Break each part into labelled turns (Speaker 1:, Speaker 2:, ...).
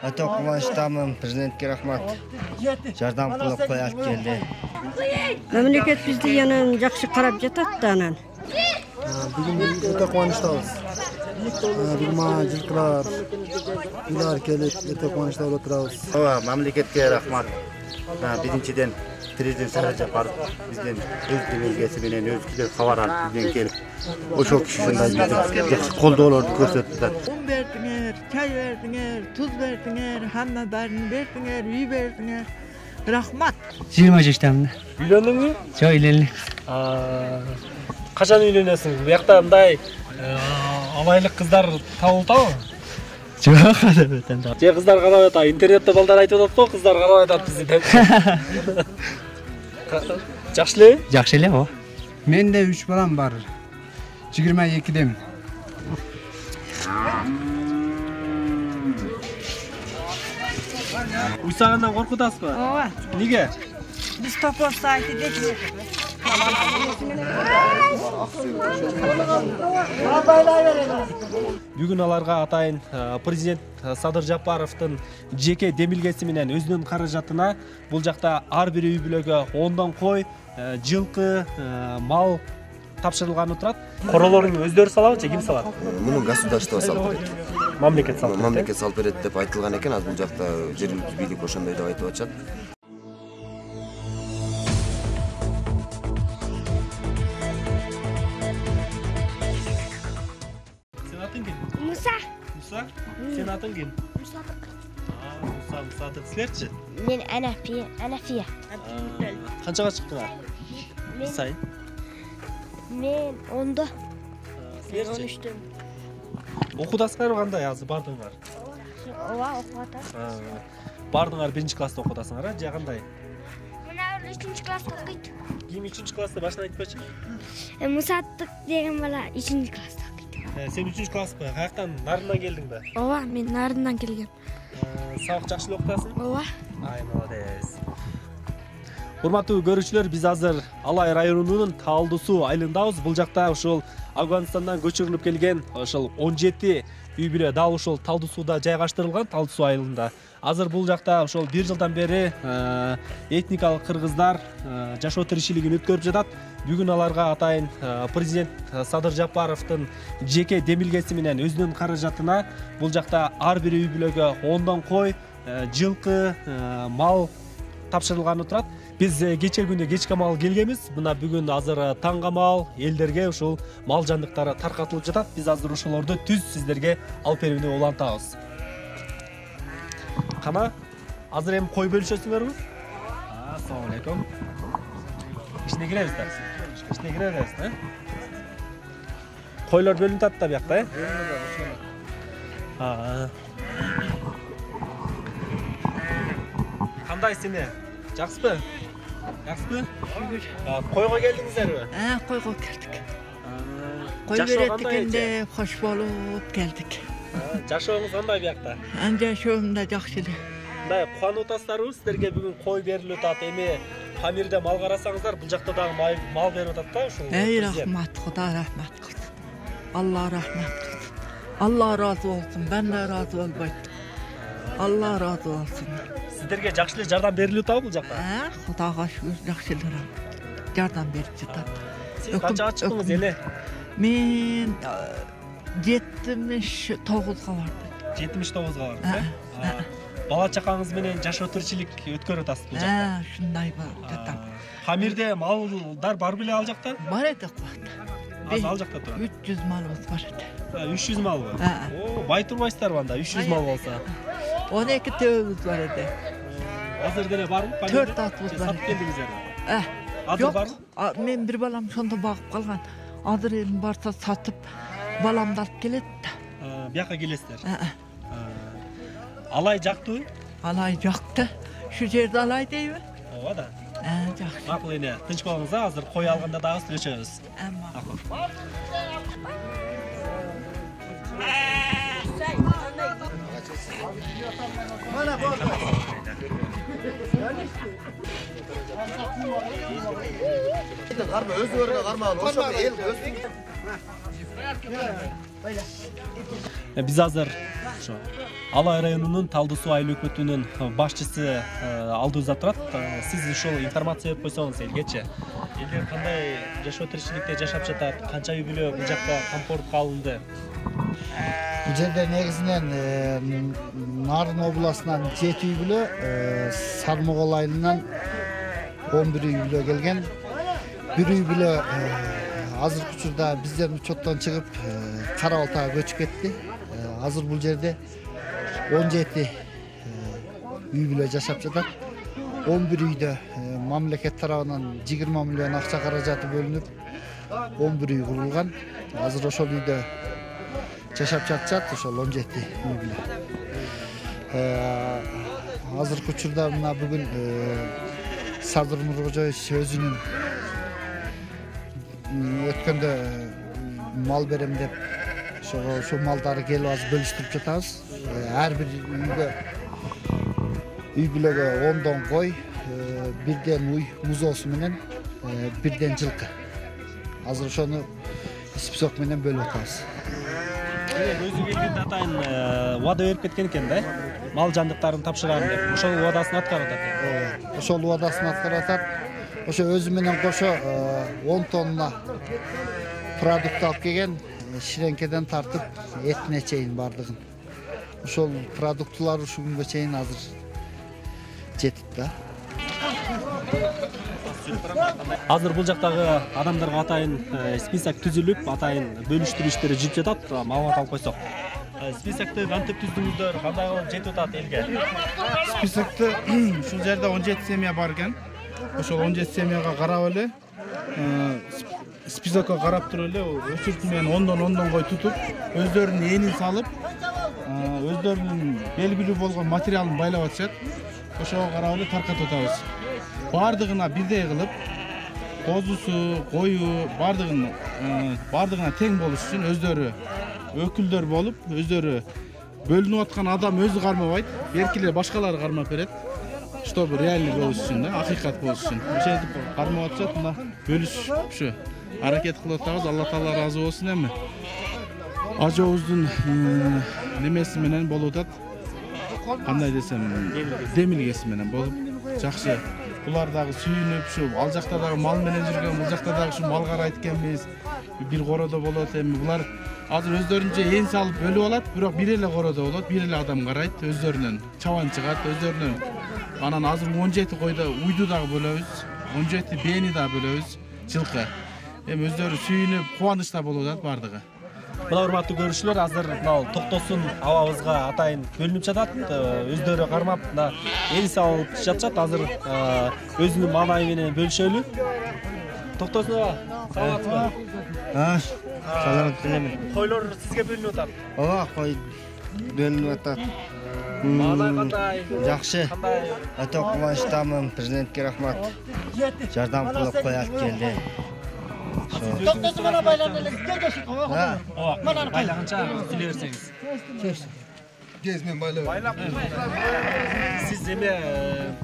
Speaker 1: Ata kuvvançdamın, prezidentke rahmat. Жардам кылып коят келди.
Speaker 2: Memleket bizdi yana жақсы қарап жатат да анан.
Speaker 3: Bugün öte kuvvançdabız. Bilma жылкылар, ular kelip öte kuvvançda oturabız.
Speaker 1: Memleketke rahmat. Birinciden prezident Sadiq Japarov bizden öz demilgesi менен өзгөлөр кабар алып bizden келип ошол киши ушундай жакшы колдоолорду көрсөттүлөр.
Speaker 4: Un berdiңер, çay berdiңер, tuz berdiңер, hamma barini berdiңер, uy berdiңер. Rahmat.
Speaker 5: 20 жаштамын.
Speaker 6: Үйлөндүң мü?
Speaker 5: Жок, үйлөнүп.
Speaker 6: Качан үйлөнөсүң? Bu жакта мындай алайлык кыздар табылтабы?
Speaker 5: Жок, адабетен да.
Speaker 6: Же кыздар карап атат, интернетте балдар айтып атат го, кыздар карап атат бизди деп. Жакшы эле?
Speaker 5: Жакшы эле го.
Speaker 3: Mende 3 balam var. 22'dem.
Speaker 6: Уйсагандан коркуп атасызбы?
Speaker 4: Ооба.
Speaker 6: Неге?
Speaker 4: Biz toporsa aytып кетип.
Speaker 6: Бүгүн аларга атайын президент Садыр Жапаровдун жеке демилгеси менен өзүнүн каражатына бул жакта ар бир үй бүлөгө 10дан кой, жылкы, мал тапшырылганы турат. Королорун өздөрү салабы же ким салат?
Speaker 7: Муну государство салып берет.
Speaker 6: Мамлекет салып берет.
Speaker 7: Мамлекет салып берет деп айтылган экен, азыр бул жакта жергиликтүү бийлик ошондой деп айтып атышат.
Speaker 6: Сен атың ким?
Speaker 8: Musa.
Speaker 6: Муса? Сен атың ким? Муса, силерчи?
Speaker 8: Men Anafiya.
Speaker 6: Канчага чыктыңар? Сайын.
Speaker 8: Men 10'da.
Speaker 6: Силерчи?
Speaker 8: 13'tüm.
Speaker 6: Окудасыңарбы кандай азыр бардыңар?
Speaker 8: Ооба, окуп атам.
Speaker 6: Бардыңар 1-чи класста окудасыңар, же кандай?
Speaker 8: Мына 3-чү класста окуйт.
Speaker 6: Ким 3-чи класста башынан айтпачы?
Speaker 8: Мусаттык деген бала 3-чү класста окуйт.
Speaker 6: Сен 3-чи класспы? Каяктан, Нарындан келдиң бе?
Speaker 8: Ооба, мен Нарындан келгем.
Speaker 6: Сабак жакшы эле окутасың?
Speaker 8: Ооба.
Speaker 6: Ай, молодец. Урматтуу көрүүчүлөр, биз азыр Алай районунун Талды суу айылындабыз. Бул жакта ошол Афганистандан көчүрүлүп келген ошол 17 үй бүлө дал ошол Талды сууда жайгаштырылган, Талды суу айылында. Азыр бул жакта ошол 1 жылдан бери этникалык кыргыздар жашоо тиричилигин өткөрүп жатат. Бүгүн аларга атайын президент Садыр Жапаровдун жеке демилгеси менен өзүнүн каражатына бул жакта ар бир үй бүлөгө 10дан кой, жылкы, мал тапшырылганы турат. Биз кече күнү кечке мал келгенбиз. Мына бүгүн азыр таңга мал элдерге ушул мал жандыктары таркатылып жатат. Биз азыр ошолорду түз сиздерге алып берүүнү улантабыз. Кана, азыр эми кой бөлүшөсүңөрбү? Ассалам алейкум. Ичине киребиз да. Ичине киребиз да. Койлор бөлүнүп атат да биякта, Кандай сени? Жакшысызбы? Жакшысызбы? Койго келдиңиздерби?
Speaker 4: Койго келдик. Кой берет дегенде хош болуп келдик.
Speaker 6: Жашооңуз кандай биякта?
Speaker 4: Жашоом да жакшы эле.
Speaker 6: Мындай кубанып атасыздарбы? Сиздерге бүгүн кой берилип атат. Эми Хамирде мал карасаңыздар, бул жакта дагы мал берип атат да ушул.
Speaker 4: Рахмат, Кудай рахмат кылсын. Алла рахмат кылсын. Алла разы болсун, мен да разы болбойт. Алла разы болсун.
Speaker 6: Сиздерге жакшы эле жардам берилип атабы бул жакта?
Speaker 4: Кудайга шүгүр жакшы эле жардам берип жатат.
Speaker 6: Сиз канчага чыктыңыз эле?
Speaker 4: Мен 79-га бардым.
Speaker 6: 79-га бардыңыз, Бала чакаңыз менен жашоо тиричилик өткөрүп атасыз бул жакта.
Speaker 4: Шундай болуп жатам.
Speaker 6: Хамирде малдар бар беле ал жакта?
Speaker 4: Бар эди кубат.
Speaker 6: Азыр ал жакта турат.
Speaker 4: 300 малыбыз бар эди.
Speaker 6: 300 малбы? О, бай турбайсыздарбы анда 300 мал болсо?
Speaker 4: 12 төбөбүз бар эди.
Speaker 6: Азыр деле барбы?
Speaker 4: 4 атыбыз бар.
Speaker 6: Сатып келдиңиздерби?
Speaker 4: Азыр барбы? Мен бир балам шондо багып калган. Азыр эми барса сатып баламды алып келет да.
Speaker 6: Бияка келесиздер. Алай жактыбы?
Speaker 4: Алай жакты. Şu жерде алай дейби?
Speaker 6: Ооба да.
Speaker 4: Жакшы.
Speaker 6: Макул эне, тынч болуңуз, азыр кой алганда дагы сүйлөшөбүз.
Speaker 4: Макул.
Speaker 3: Mana bor. Qarma, özü örgə qarma, oşa el öz.
Speaker 6: Биз азыр ошо Алай районунун Талды суу айыл өкмөтүнүн башчысы алдыбызда турат. Сиз ушул информация берип койсоңуз элгечи. Элдер кандай жашоо тиричиликте жашап жатат? Канча үй бүлө бул жакта камкордукка алынды?
Speaker 9: Бул жерде негизинен Нарын областынан 7 үй бүлө, Сармогол айылынан 11 үй бүлө келген. Bir үй бүлө азыркы учурда биздердин учоттон чыгып Кара Балтага көчүп кетти. Азыр бул жерде 17 үй бүлө жашап жатат. 11 үйдө мамлекет тарабынан 20 миллион акча каражаты бөлүнүп 11 үй курулган. Азыр ошол үйдө жашап жатышат ошол 17 үй бүлө. Азыркы учурда мына бүгүн Садыр Нуркожоевич өзүнүн өткөндө мал берем деп ошо малдары келип азыр бөлүштүрүп жатабыз. Ар бир үй бүлөгө 10 кой, бирден уй музоосу менен, бирден жылкы. Азыр ошону список менен бөлүп атабыз.
Speaker 6: Өзү келгенде атайын убада берип кеткен экен да. Мал жандыктарын тапшырам деп. Ошол убадасын аткарып атат.
Speaker 9: Ошол убадасын аткарып атат. Ошо өзү менен кошо 10 тонна продукт алып келген, ширенкеден тартып этине чейин бардыгын. Ошол продуктлар ушу күнгө чейин азыр жетип да.
Speaker 6: Азыр бул жактагы адамдарга атайын список түзүлүп, атайын бөлүштүрүү иштери жүрүп жатат. Маалымат алып койсок. Списокты кантип түздүңүздөр? Кандай кылып жетип атат элге?
Speaker 3: Списокты ушул жерде 17 семья бар экен. Ошол 17 семьяга карап эле, списокко карап туруп эле өчүртүү менен 10 кой тутуп, өздөрүнүн энин салып, өздөрүнүн белгилүү болгон материалын байлап атышат. Ошого карап эле таркатып атабыз. Бардыгына бирдей кылып, козусу, кою бардыгына тең болуш үчүн өздөрү өкүлдөр болуп, өздөрү бөлүнүп аткан адам өзү кармабайт, беркилер башкалар кармап берет. Чтобы реальный болуш үчүн да, акыйкат болуш үчүн. Ошентип кармап атышат, мына бөлүшүп ушу аракет кылып атабыз. Алла таала ыраазы болсун эми. Ажообуздун немеси менен болуп атат. Кандай десем, демилгеси менен болуп жакшы. Булар дагы сүйүнүп, ушу ал жакта дагы мал менен жүргөн, бул жакта дагы ушу мал карайт экенбиз. Бир коrodо болот эми. Булар азыр өздөрүнчө эн салып бөлүп алат, бирок бир эле коrodо болот, бир эле адам карайт, өздөрүнүн чабан чыгат, өздөрүнүн. Анан азыр 17 койдо уйду дагы бөлөбүз, 17 бээни дагы бөлөбүз, жылкы. Эми өздөрү сүйүнүп, кубанычта болуп атат бардыгы.
Speaker 6: Мына урматтуу көрүүчүлөр, азыр мына Токтосун абабызга атайын бөлүнүп жатат. Өздөрү кармап, мына эл салып жатышат. Азыр өзүнүн маанайы менен бөлүшөлү. Токтосун аба, саламатсызбы?
Speaker 1: Саламат элемен.
Speaker 6: Койлор сизге бөлүнүп атат.
Speaker 1: Ооба, кой бөлүнүп атат.
Speaker 6: Маанай кандай?
Speaker 1: Жакшы. Өтө кубанычтамын. Президентке рахмат. Жардам кылып коят келди.
Speaker 9: Токтосу менен байланып эле келдешик.
Speaker 6: Ооба. Байлаганча сүйлөй берсеңиз.
Speaker 9: Кезмен байлап.
Speaker 6: Сиз эми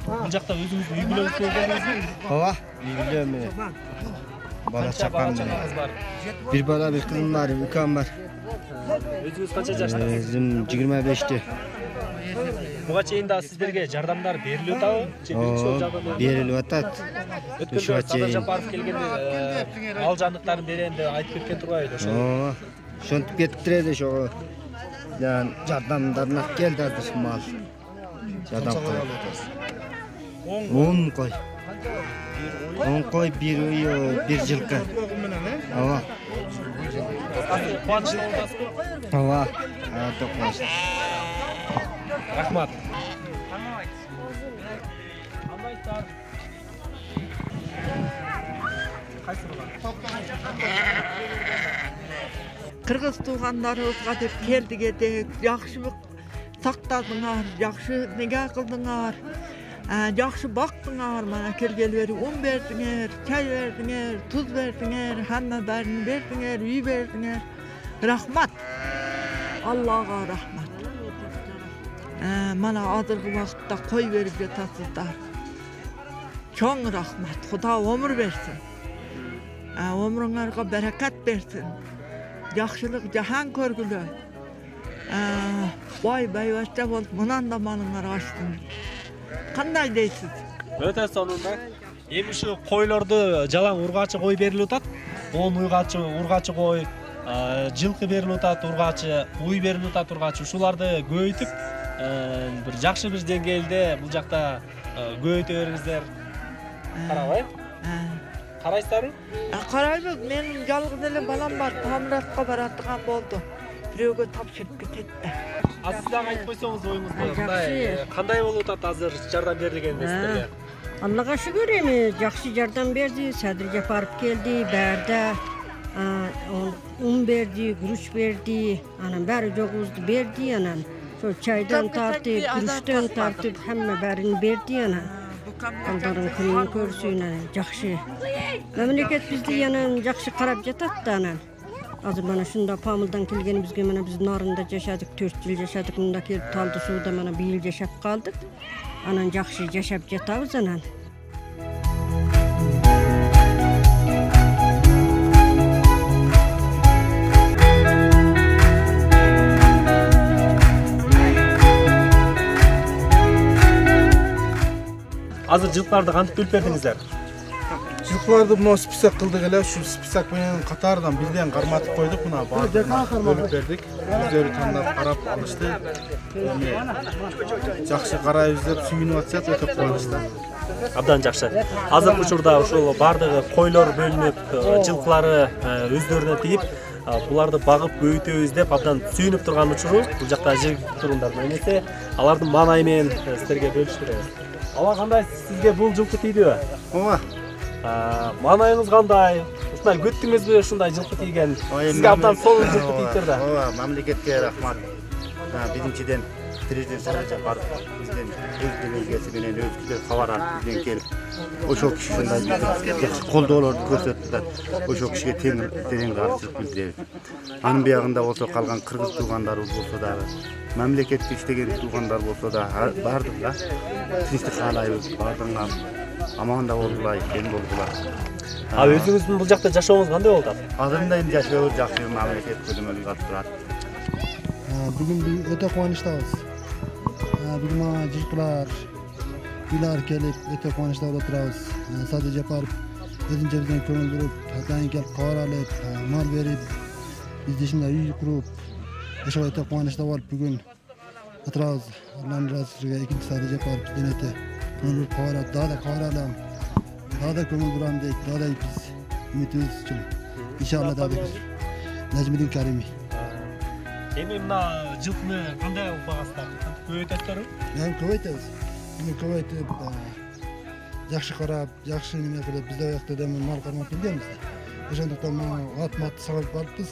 Speaker 6: бул жакта өзүңүздүн үй бүлөңүз менен келдиңизби?
Speaker 1: Ооба, үй бүлө менен. Бала чакам
Speaker 6: бар.
Speaker 1: Bir bala bir kızım var, ükam var.
Speaker 6: Өзүңүз канча жаштасыз?
Speaker 1: Özüm 25'ti.
Speaker 6: Буга чейин да сиздерге жардамдар берилип атабы? Же биринчи жол жардам
Speaker 1: Berilip atat.
Speaker 6: Өткөндө Садыр Жапаров келгенде мал жандыктарын берем деп айтып кеткен турбайбы ошол?
Speaker 1: Ооба. Şontip kettiredi şu. Yani jardamlarına geldi azır mal. Jardam koy. 10 koy. 10 koy, bir uyu, bir жылкы. Ооба.
Speaker 6: Кубанычтуу боласызбы?
Speaker 1: Ооба. Токмош.
Speaker 6: Рахмат.
Speaker 4: Кыргыз туугандарыбызга деп келдик эдик. Жакшы сактадыңар, жакшы неге кылдыңар. Жакшы бактыңар, мана келгели бери un бердиңер, чай бердиңер, туз бердиңер, хамма барын бердиңер, үй бердиңер. Рахмат. Аллага рахмат. Мана азыркы вакытта кой берип жатасыздар. Чоң рахмат. Куда өмүр берсин. Өмүрүңөргө берекет берсин. Yaxşılık jahan körgülü. Vay bayvaşta bolup mınan da manыңар açtın. Qanday deysiz?
Speaker 6: Öte sonunda эми ушу койлорду жалаң ургачы кой берилип атат. 10 ургачы кой, жылкы берилип атат, ургачы, уй берилип атат, ургачы. Ушуларды көбөйтүп, бир жакшы бир деңгээлде бул жакта көбөйтө бериңиздер. Карабай? Карайсыздарбы?
Speaker 4: Карайбыз. Менин жалгыз эле балам бар. Тамыратка баратыган болду. Бирөөгө тапшырып кетти.
Speaker 6: Сиз дагы айтып койсоңуз оюңузду. Кандай болуп атат азыр жардам берилгенде сиздерге?
Speaker 2: Allah'a şükür emi жақсы жардам берди. Садыр Жапаров келди, бәрді un берди, күрүч берди, анан бәрі жоғузду берди, анан сол чайдан тартып, күрүчтөн тартып, хамма бәрін берди, анан балдарын күнүн көрсүн, анан жақсы. Мемлекет бизди янан жақсы карап жатат да, анан азыр мана шунда Памылдан келгенибизге мана биз Нарында жашадык, 4 жыл жашадык, мында келип Талды сууда мана бийил жашап калдык. Anan жақсы жашап жатабыз анан.
Speaker 6: Азыр жылкыларды кантип бөлүп бердиңиздер?
Speaker 3: Жылкыларды мына список кылдык эле, ушу список менен катардан бирден карматып койдук, мына баардыгына бөлүп бердик. Өздөрү тандап карап алышты. Жакшы карайбыз деп сүйүнүп атышат, өтө кубанычта.
Speaker 6: Абдан жакшы. Азыркы учурда ушул баардыгы койлор бөлүнүп, жылкылары өздөрүнө тийип, буларды багып көбөйтөбүз деп абдан сүйүнүп турган учуру. Бул жакта жергиликтүү тургундар эмесе, алардын маанайы менен сиздерге бөлүштүрөбүз. Ала кандай сизге бул жылкы тийдиби?
Speaker 1: Ооба.
Speaker 6: Маанайыңыз кандай? Ушундай көттүңүзбү ушундай жылкы тийген? Сизге абдан сонун жылкы тийиптир да.
Speaker 1: Ооба, мамлекетке рахмат. Биринчиден президент Садыр Жапаров бизден өз делегациясы менен өзгөлөр кабар алып бизден келип, ошол киши ушундай жакшы колдоолорду көрсөттү да, ошол кишиге терең каарчылык билдиребиз. Анын биягында болсо калган кыргыз туугандарыбыз болсо дагы, мамлекетте иштеген туугандар болсо да бардык да. Тинчтик каалайбыз, бардыгына аманда болгула, кен болгула.
Speaker 6: Өзүңүздүн бул жакта жашооңуз кандай болуп атат?
Speaker 1: Азырында эми жашоо жакшы, мамлекет көзөмөлүн алып турат.
Speaker 9: Бүгүн өтө кубанычтабыз. Бүгүн мага жылкылар, үйлөр келип өтө кубанычта болуп турабыз. Садыр Жапаров өзүнчө бизден көңүл буруп, атайын келип кабар алып, мал берип, бизди ушундай үй куруп, ошо өтө кубанычта болуп бүгүн отурабыз. Алланын ыраазычылыгы экинчи Садыр Жапаров бизден өтө көңүл буруп кабар алып, дагы да кабар алам, дагы да көңүл бурам дейт, дагы да биз үмүтүбүз үчүн. Иншалла дагы Нажмидин Карими.
Speaker 6: Эми мына жылкыны кандай багасыздар? Көбөйтөсүзбү?
Speaker 9: Көбөйтөбүз. Эми көбөйтүп, жакшы карап, жакшы неме кылып, бизде оякта да мал кармап келгенбиз. Ошондуктан мына ат сагып барыппыз.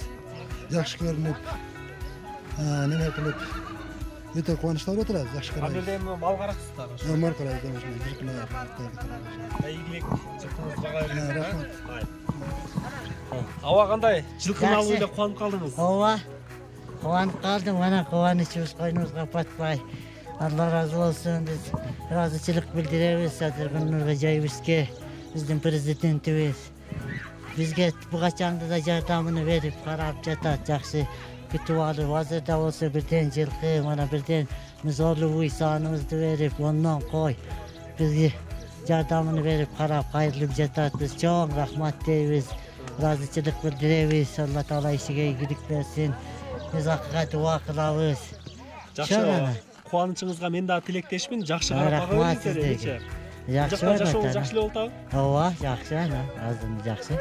Speaker 9: Жакшы көрүнүп, неме кылып, өтө кубанычта болуп турабыз, жакшы карайбыз.
Speaker 6: Абелде мал карайсыздар?
Speaker 9: Мал карайбыз, ошондой жылкылар.
Speaker 6: Ийгилик, жылкыңыз бага берсин.
Speaker 9: Рахмат.
Speaker 6: Аба кандай? Жылкыны алып эле кубанып калдыңыз?
Speaker 10: Ооба. Кубанып калдым, мана кубанычыбыз койнубузга батпай. Алла разы болсун, биз ыраазычылык билдиребиз Садыр Нуркожоевичке, биздин президентибиз. Бизге бугачаңда да жардамын берип карап жатат, жакшы күтүп алып, азырда болсо бирден жылкы, мана бирден зорлуу саныбызды берип, ондон кой. Бизге жардамын берип карап кайрылып жатат. Биз чоң рахмат дейбиз, ыраазычылык билдиребиз. Алла Таала ишиге ийгилик берсин. Biz hakikat dua kılavuz.
Speaker 6: Жакшы, кубанычыңызга мен да тилектешмин. Жакшы карап
Speaker 10: Рахмат сиздерге. Жакшы
Speaker 6: жашооңуз жакшы эле болуп атабы?
Speaker 10: Ооба, жакшы ана. Азыр жакшы.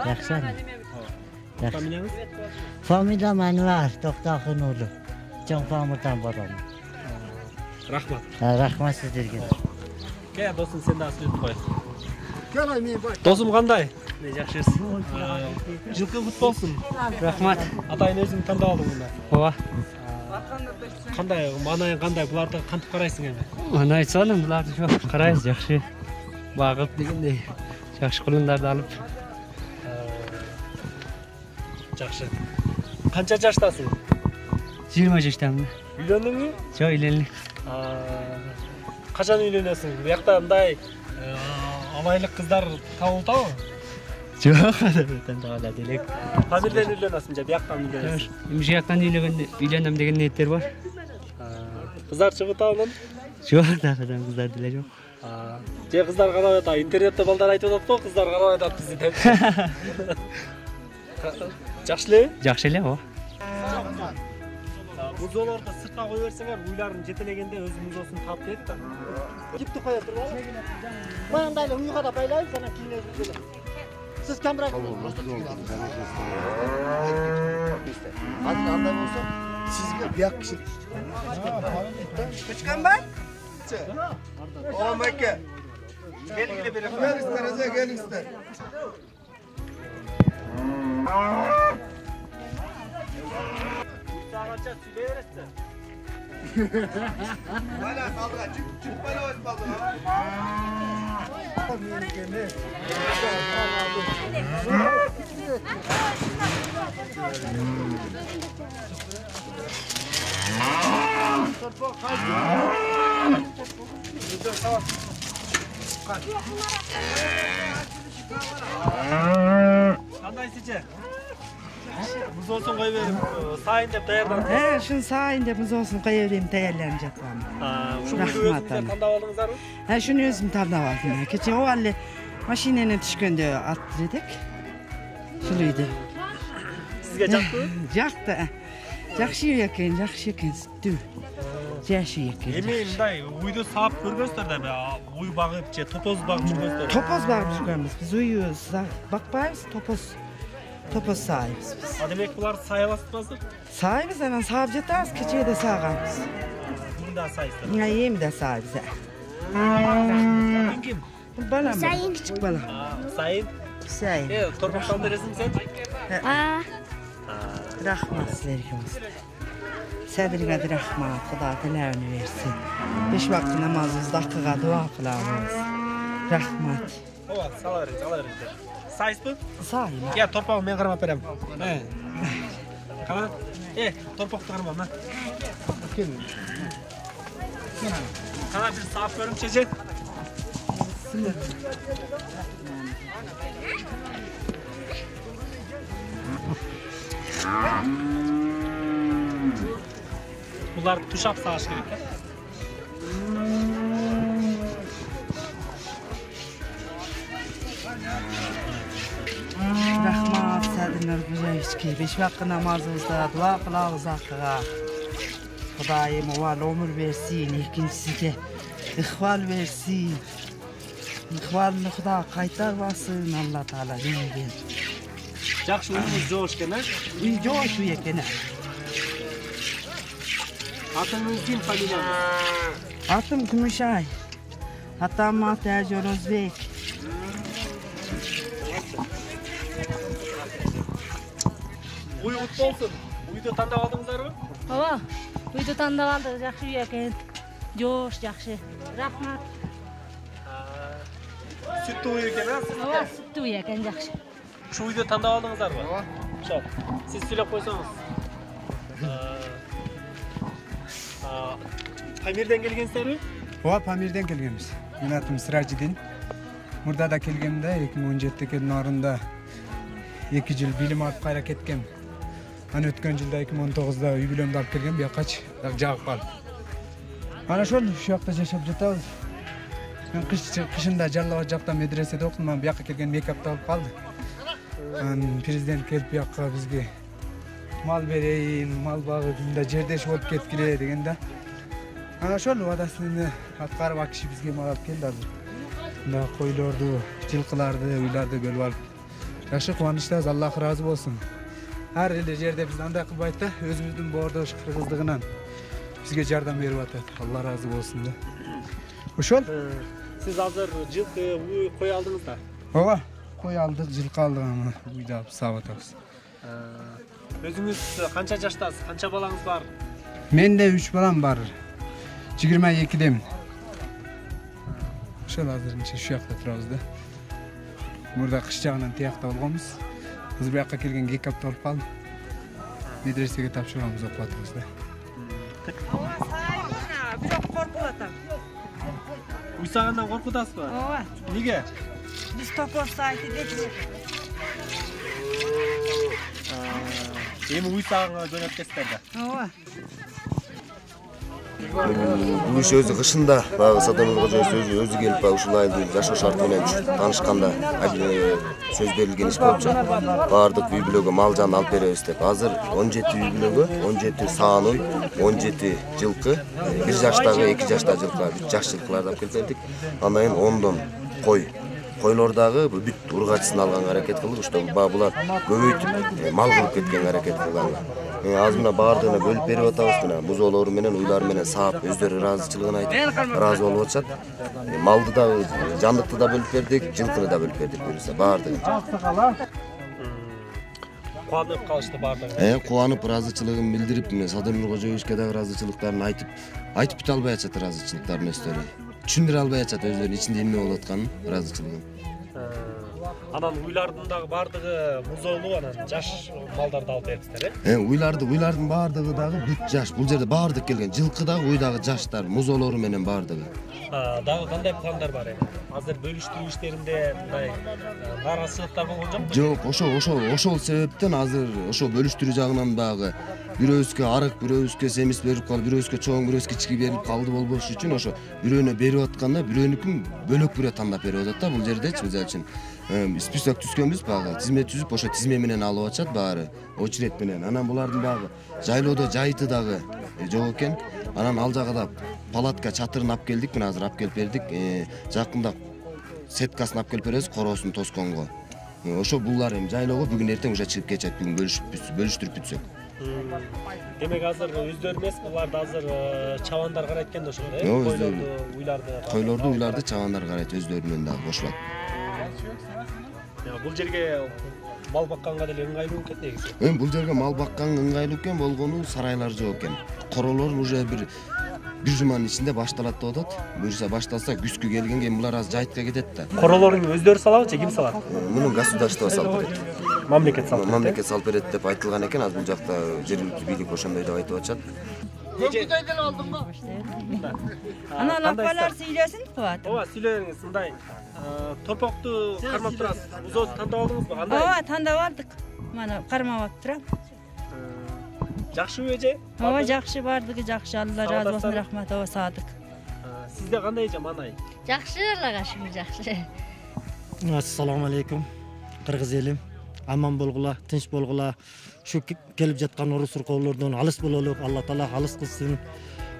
Speaker 10: Жакшы ана.
Speaker 6: Фамилияңыз?
Speaker 10: Фамилиям Анвар Токтакын уулу. Чоң Памырдан боламын.
Speaker 6: Рахмат.
Speaker 10: Рахмат сиздерге.
Speaker 6: Ке, досум, сен да сүйлөп кой.
Speaker 9: Келай мен бай.
Speaker 6: Досум кандай?
Speaker 5: Жакшысыз.
Speaker 6: Жылкы кут болсун.
Speaker 5: Рахмат.
Speaker 6: Атайын өзүң тандап алдың мында.
Speaker 5: Ооба.
Speaker 6: Кандай, маанайың кандай? Буларды кантип карайсың эми?
Speaker 5: Аны айтсалым, буларды жок карайбыз, жакшы. Багып дегендей, жакшы кулундарды алып.
Speaker 6: Жакшы. Канча жаштасың?
Speaker 5: 20 жаштамын.
Speaker 6: Үйлөндүңбү?
Speaker 5: Жок, үйлөнүп.
Speaker 6: Качан үйлөнөсүң? Бу жакта мындай абайлык кыздар табылып атабы?
Speaker 5: Жоқ, адамдан тағала делек.
Speaker 6: Памирден үйленесің, бияқтан үйленесің.
Speaker 5: Жияқтан үйленем деген ниеттер бар.
Speaker 6: Қыздар шығып табынан?
Speaker 5: Жоқ, тағадан қыздар деле жоқ.
Speaker 6: Же қыздар қарап ата, интернетте балдар айтып отыр ғой, қыздар қарап атат бізді деп. Жақсы эле?
Speaker 5: Жақсы эле, о.
Speaker 6: Музолорду сыртқа қой берсеңер, уйларын жетелегенде өз музосын тап ет та.
Speaker 9: Жіпті қоя тұрып алып. Баяндайлы ұйға да байлайып, сана кейін өзі. Сіз камера андай болса, сізге бияқ кіші.
Speaker 11: Күчкен ба? Оған байке. Келгілі берем. Келіңіздер, әзе келіңіздер.
Speaker 6: Сағанша сөйлей бересіздер.
Speaker 11: Бәлі қалдыға, жүк бәлі өтіп қалдыға.
Speaker 6: Қандай сече? Музосын қой беріп, сайын деп даярдан.
Speaker 12: Шын сайын деп музосын қой беріп даярдан жатқам.
Speaker 6: Шunu өзіңіздер таңдап алдыңыздар ма?
Speaker 12: Шunu өзім таңдап алдым. Кеше оғалы машинаны түшкенде аттыр едік. Шылыйды.
Speaker 6: Сізге жақты?
Speaker 12: Жақты. Жақшы екен, жақшы екен. Сүтті. Жақшы екен.
Speaker 6: Емей мындай уйды сап көргөнсіздер да, уй бағып же топоз бағып жүргөнсіздер.
Speaker 12: Топоз бағып жүргенбіз. Біз уйы бақпаймыз, топоз сайбыз біз.
Speaker 6: Демек бұлар сай аласызбасыз?
Speaker 12: Сайбыз, анан саап жатабыз, кече де сағанбыз.
Speaker 6: Бүгін да сайсыздар?
Speaker 12: Ем де сайбыз.
Speaker 6: Кім?
Speaker 12: Балам.
Speaker 8: Сайын кішік
Speaker 12: бала.
Speaker 6: Сайын?
Speaker 12: Сайын.
Speaker 6: Торпақтан бересің сен?
Speaker 12: Рахмат сіздерге болсын. Сәдірге де рахмат, Құда тіләуіні версін. Беш вақты намазымызды ақыға дуа қыламыз. Рахмат.
Speaker 6: Ова, сала беріңіздер. Сайыз бұл?
Speaker 12: Сайын.
Speaker 6: Торпағын мен қармап берем. Қана? Торпақты қармап, ма? Қана бір сап көрім шеше? Бұларды тұшап сағаш керек.
Speaker 12: Рахмат, Сәдір Нұрғызаевичке. Беш вақы намазымызда дуа қылауыз ақыға. Құдайым оғал өмір берсін, екіншісіге ықвал берсін. Ықвалыны Құда қайтар басын, Алла Таала жеңген.
Speaker 6: Жақшы үйіңіз жоғыш кен,
Speaker 12: Үй жоғыш үй екен.
Speaker 6: Атыңыз кім фамилияңыз?
Speaker 12: Атым Күмішай. Атам аты Әжер Өзбек.
Speaker 6: Ой құт болсын. Үйді таңдап алдыңыздар ма?
Speaker 13: Ова, үйді таңдап алдық, жақшы үй екен. Жош, жақшы. Рахмат.
Speaker 6: Сүтті ой екен,
Speaker 13: Ова, сүтті үй екен, жақшы.
Speaker 6: Шу үйді таңдап алдыңыздар ма? Шо, сіз сөйлеп қойсаңыз. Памирден келгенсіздер ме?
Speaker 14: Ова, Памирден келгенбіз. Мен атым Сыражидин. Мұрда да келгенімде 2017 келдің арында 2 жыл билим алып қайра кеткем. Аны өткен жылда 2019-да үй бүлемді алып келген, бияқач жағып қалып. Ана шол жақта жашап жатабыз. Мен қышында Жаллабад жақта медреседе оқыдым, мен бияққа келген 2 апта алып қалды. Президент келіп бияққа бізге мал берейін, мал бағып, жердеш болып кеткіле дегенде. Ана шол вадасын атқарып акши бізге мал алып келді. Қойларды, жылқыларды, үйларды бөліп алып. Жақшы қуаныштабыз, Аллах разы болсын. Әр елде жерде біз андай қылбайды да, өзіміздің бордош қырғыздығынан бізге жардам беріп атады. Алла разы болсын да. Ошол?
Speaker 6: Сіз азыр жылқы, үй қой алдыңыз да?
Speaker 14: Ова, қой алдық, жылқы алдық, үйді алып сап атабыз.
Speaker 6: Өзіңіз қанша жаштасыз, қанша балаңыз бар?
Speaker 14: Менде 3 балам бар. 22-демін. Ошол азырынча шу жақта тұрабыз да. Мұрда қыш жағынан тияқта болғанбыз. Біз бұл жаққа келген 2 апта болып қалды. Медресеге тапшырғанбыз оқып да.
Speaker 12: Бирок коркуп атам.
Speaker 6: Уйсағаннан қорқытасыз ба?
Speaker 12: Ооба.
Speaker 6: Неге?
Speaker 12: Биз топоз сайты деп.
Speaker 6: Эми уй сагыңа жөнөткөсүздөр да.
Speaker 12: Ооба.
Speaker 7: Бул иш өзү кышында баягы Садыр Нуркожоевич өзү келип баягы ушул айылдын жашоо шарты менен таанышканда сөз берилген иш болчу. Баардык үй бүлөгө мал жан алып беребиз деп. Азыр 17 үй бүлөгө 17 саан уй, 17 жылкы, 1 жаштагы, 2 жаштагы жылкы, 3 жаш жылкыларды алып келип бердик. Андан кийин 10дон кой. Койлордагы бүт ургачысын алганга аракет кылдык. Ошто булар көбөйтүп мал кылып кеткенге аракет кылган. Азыр мына баардыгына бөлүп берип атабыз. Мына музоолору менен, уйлары менен саап өздөрү ыраазычылыгын айтып, ыраазы болуп атышат. Малды да, жандыкты да бөлүп бердик, жылкыны да бөлүп бердик буюрса баардыгын.
Speaker 6: Кубанып калышты баардыгы.
Speaker 7: Кубанып ыраазычылыгын билдирип, Садыр Нуркожоевичке да ыраазычылыктарын айтып бүт албай атышат ыраазычылыктарын өздөрү. Түшүндүрө албай атышат өздөрүнүн ичинде эмне болуп атканын ыраазычылыгын.
Speaker 6: Анан уйлардын дагы баардыгы музоолуу, анан жаш малдарды алып берипсиздер, э?
Speaker 7: Уйлардын баардыгы дагы бүт жаш. Бул жерде баардык келген. Жылкы дагы, уй дагы жаштар, музоолору менен баардыгы.
Speaker 6: Дагы кандай пландар бар эми? Азыр бөлүштүрүү иштеринде мындай нааразычылыктар болгон жокпу?
Speaker 7: Жок, ошол себептен азыр ошо бөлүштүрүү жагынан дагы бирөөбүзгө арык, бирөөбүзгө семиз берип калды, бирөөбүзгө чоң, бирөөбүзгө кички берип калды болбош үчүн ошо бирөөнө берип атканда бирөөнүкүн бөлөк бирөө тандап берип атат да. Бул жердечи мисалы үчүн список түзгөнбүз багы, тизме түзүп, ошо тизме менен алып атышат баары, очередь менен. Анан булардын дагы жайлоодо жайыты дагы жок экен. Анан ал жагыда палатка чатырын алып келдик, мына азыр алып келип бердик. Жакында сеткасын алып келип беребиз короосун тосконго. Ошо булар эми жайлоого бүгүн эртең уже чыгып кетет, бүгүн бөлүштүрүп бүтсөк.
Speaker 6: Демек азыр өздөрү эмес, буларды азыр чабандар карайт экен да ошол, э?
Speaker 7: Койлорду, уйларды чабандар карайт өздөрүнөн дагы кошулат.
Speaker 6: Бул жерге мал бакканга деле ыңгайлуу экен негизи.
Speaker 7: Бул жерге мал бакканга ыңгайлуу экен, болгону сарайлар жок экен. Королор уже бир жуманын ичинде башталат деп атат. Буюрса башталса күзгү келгенге булар аз жайтка кетет да.
Speaker 6: Королорун өздөрү салабы же ким салат?
Speaker 7: Муну государство салып берет.
Speaker 6: Мамлекет салып берет.
Speaker 7: Мамлекет салып берет деп айтылган экен. Азыр бул жакта жергиликтүү бийлик ошондой деп айтып атышат.
Speaker 12: Көкүдөйдөн алдым го. Анан апалар сүйлөсүн кубат.
Speaker 6: Ооба, сүйлөңүз, мындай топокту кармап турасыз. Музоосу тандап алдыңызбы? Кандай?
Speaker 12: Ооба, тандап алдык. Мана кармап алып турам.
Speaker 6: Жакшыбы эже?
Speaker 12: Ооба, жакшы, бардыгы жакшы. Алла разы болсун, рахмат. Ооба, саадык.
Speaker 6: Сизде кандай эже, манай?
Speaker 8: Жакшы, Аллага шүгүр, жакшы.
Speaker 15: Ассаламу алейкум. Кыргыз элим, аман болгула, тынч болгула. Şu kelip жаткан орус уркоолордон алыс бололук, Алла Таала алыс кылсын.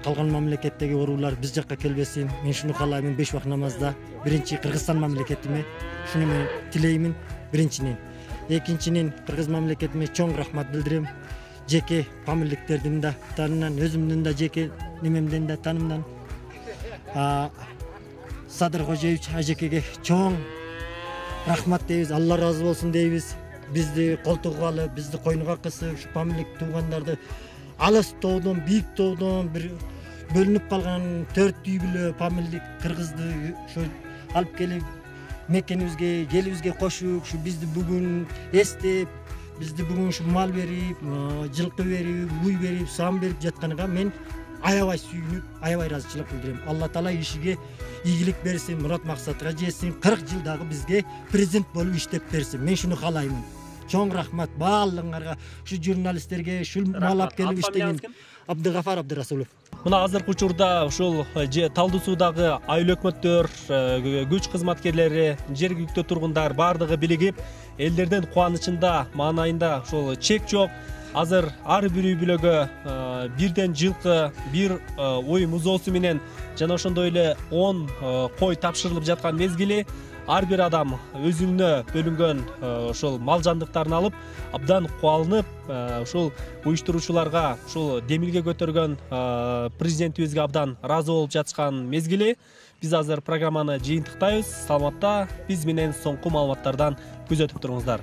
Speaker 15: Калган мамлекеттеги оорулар биз жакка келбесин. Мен шуну каалаймын 5 вак намазда. Биринчи Кыргызстан мамлекетиме шуну мен тилеймин биринчинен. Экинчинен Кыргыз мамлекетиме чоң рахмат билдирем. Жеке фамиликтердин да танынан, өзүмдүн да жеке немемден да танымдан. Садыр Кожоевич ажекеге чоң рахмат дейбиз, Алла разы болсун дейбиз. Bizdi koltuğa alıp, bizdi koynuğa kısıp, şu familik tuğanlardı alыс тоодон, бийик тоодон bir bölünüp kalgan 4 üybülü familik Kırgızdı şu alıp gelip mekenibizge, gelibizge koşup, şu bizdi bugün estep, bizdi bugün şu mal verip, жылкы verip, uy verip, sağım verip жатканыга men аябай сүйүнүп, аябай ыраазычылык билдирем. Алла Таала ишиге ийгилик берсин, мурат максатка жетсин, 40 жылдагы бизге президент болуп иштеп берсин. Мен шуну каалаймын. Чоң рахмат баалыңарга, шу журналисттерге, шу мал алып келип иштеген Абдыгафар Абдырасулов.
Speaker 6: Мына азыркы учурда ушул Талды суудагы айыл өкмөттөр, күч кызматкерлери, жергиликтүү тургундар бардыгы биригип, элдердин кубанычында, маанайында ушул чек жок. Азыр ар бир үй бүлөгө бирден жылкы, бир уй музоосу менен жана ошондой эле 10 кой тапшырылып жаткан мезгили ар бир адам өзүнө бөлүнгөн ошол мал жандыктарын алып, абдан кубанып, ушул уюштуруучуларга, ушул демилге көтөргөн президентибизге абдан ыраазы болуп жатышкан мезгили. Биз азыр программаны жыйынтыктайбыз. Саламатта, биз менен соңку маалыматтардан күзөтүп туруңуздар.